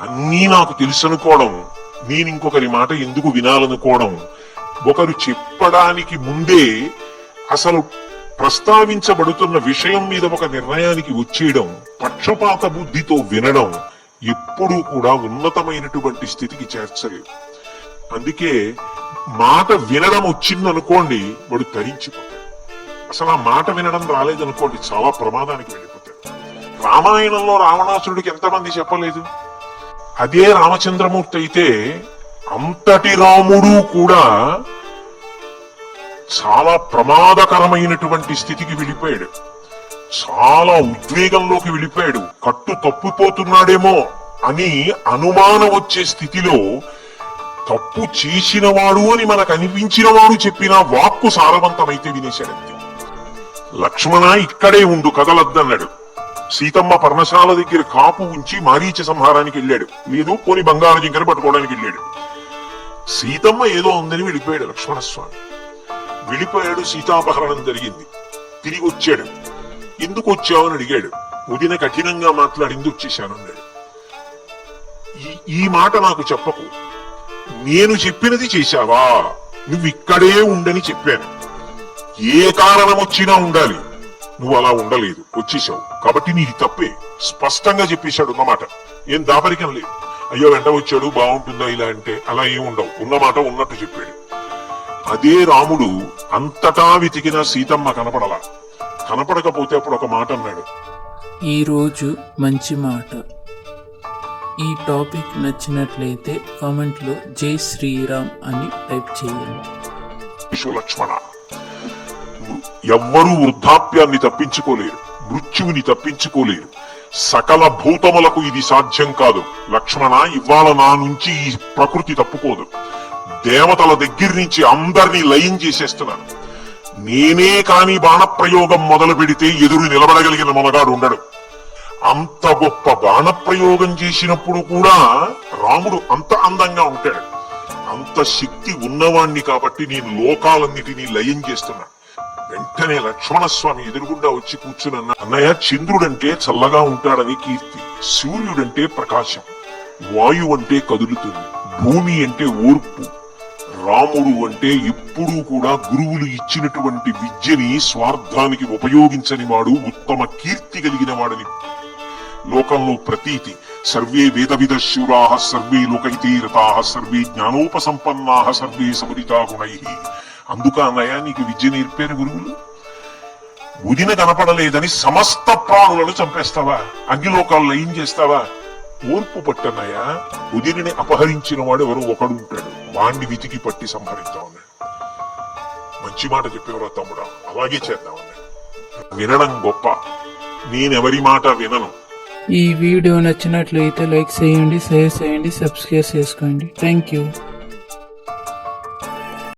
అన్నీ నాకు తెలుసనుకోవడం, నేను ఇంకొకరి మాట ఎందుకు వినాలనుకోవడం, ఒకరు చెప్పడానికి ముందే అసలు ప్రస్తావించబడుతున్న విషయం మీద ఒక నిర్ణయానికి వచ్చేయడం, పక్షపాత బుద్ధితో వినడం ఎప్పుడూ కూడా ఉన్నతమైనటువంటి స్థితికి చేర్చలేదు. అందుకే మాట వినడం వచ్చిందనుకోండి వాడు తరించిపోతాడు. అసలు ఆ మాట వినడం రాలేదనుకోండి చాలా ప్రమాదానికి వెళ్ళిపోతాడు. రామాయణంలో రావణాసురుడికి ఎంతమంది చెప్పలేదు? అదే రామచంద్రమూర్తి అయితే అంతటి రాముడు కూడా చాలా ప్రమాదకరమైనటువంటి స్థితికి వెళ్ళిపోయాడు. చాలా ఉద్వేగంలోకి వెళ్ళిపోయాడు. కట్టు తప్పిపోతున్నాడేమో అని అనుమానం వచ్చే స్థితిలో తప్పు చేసిన వాడు అని మనకు అనిపించిన వాడు చెప్పిన వాక్కు సారవంతమైతే వినేశాడంతే. లక్ష్మణ ఇక్కడే ఉండు, కదలద్దన్నాడు. సీతమ్మ పర్ణశాల దగ్గర కాపు ఉంచి మారీచ సంహారానికి వెళ్ళాడు. లేదు పోని బంగారు జింకని పట్టుకోవడానికి వెళ్ళాడు. సీతమ్మ ఏదో ఉందని వెళ్ళిపోయాడు లక్ష్మణస్వామి. వెళ్ళిపోయాడు, సీతాపహరణం జరిగింది. తిరిగి వచ్చాడు. ఎందుకు వచ్చావని అడిగాడు. వదిన కఠినంగా మాట్లాడింది, వచ్చేశానన్నాడు. ఈ మాట నాకు చెప్పకు, నేను చెప్పినది చేశావా? నువ్వు ఇక్కడే ఉండని చెప్పాను. ఏ కారణం వచ్చినా ఉండాలి, నువ్వు అలా ఉండలేదు, వచ్చేసావు కాబట్టి నీది తప్పే. స్పష్టంగా చెప్పేశాడు ఉన్నమాట. ఏం దాపరికం లేదు. అయ్యో వెంట వచ్చాడు బాగుంటుందా ఇలా అంటే అలా ఏం ఉండవు, ఉన్నమాట ఉన్నట్టు చెప్పాడు. అదే రాముడు అంతటా వెతికిన సీతమ్మ కనపడలా. కనపడకపోతే అప్పుడు ఒక మాట అన్నాడు, ఈ రోజు మంచి మాట. ఈ టాపిక్ నచ్చినట్లయితే కామెంట్ లో జై శ్రీరామ్ అని టైప్ చేయండి. లక్ష్మణ, ఎవ్వరూ వృద్ధాప్యాన్ని తప్పించుకోలేరు, మృత్యువుని తప్పించుకోలేరు. సకల భూతములకు ఇది సాధ్యం కాదు. లక్ష్మణ, ఇవాళ నా నుంచి ఈ ప్రకృతి తప్పుకోదు. దేవతల దగ్గర నుంచి అందరినీ లయం చేసేస్తున్నాను. నేనే కాని బాణప్రయోగం మొదలు పెడితే ఎదురు నిలబడగలిగిన మనగాడు ఉండడు. అంత గొప్ప బాణప్రయోగం చేసినప్పుడు కూడా రాముడు అంత అందంగా ఉంటాడు. అంత శక్తి ఉన్నవాణ్ణి కాబట్టి నేను లోకాలన్నిటినీ లయం చేస్తున్నా. వెంటనే లక్ష్మణస్వామి ఎదురుగుండా వచ్చి కూర్చున్న, అన్నయ్య, చంద్రుడంటే చల్లగా ఉంటాడని కీర్తి, సూర్యుడంటే ప్రకాశం, వాయువు అంటే కదులుతుంది, భూమి అంటే ఓర్పు, రాముడు అంటే ఎప్పుడూ కూడా గురువులు ఇచ్చినటువంటి విద్యని స్వార్థానికి ఉపయోగించని వాడు, ఉత్తమ కీర్తి కలిగిన వాడని లోకంలో ప్రతీతి. సర్వే వేదవిద శూరాః సర్వే లోకైతే రతాః సర్వే జ్ఞానోపసంపన్నాః సర్వే సమరితా గుణైః. అందుక అన్నయ్య నీకు విద్య నేర్పారు గురువులు. ఉదిన కనపడలేదని సమస్త ప్రాణులను చంపేస్తావా? అగ్నిలోకాలను లయం చేస్తావా? ఓర్పు పట్టన్నయ్య. ఉదిని అపహరించిన వాడు ఎవరో ఒకడు ఉంటాడు, వాణ్ణి వెతికి పట్టి సంహరిద్దాం అన్నాడు. మంచి మాట చెప్పేవరా తమ్ముడా, అలాగే చేద్దాం అన్నాడు. వినడం గొప్ప, నేనెవరి మాట వినను. ఈ వీడియో నచ్చినట్లయితే లైక్ చేయండి, షేర్ చేయండి, సబ్స్క్రైబ్ చేసుకోండి. Thank you.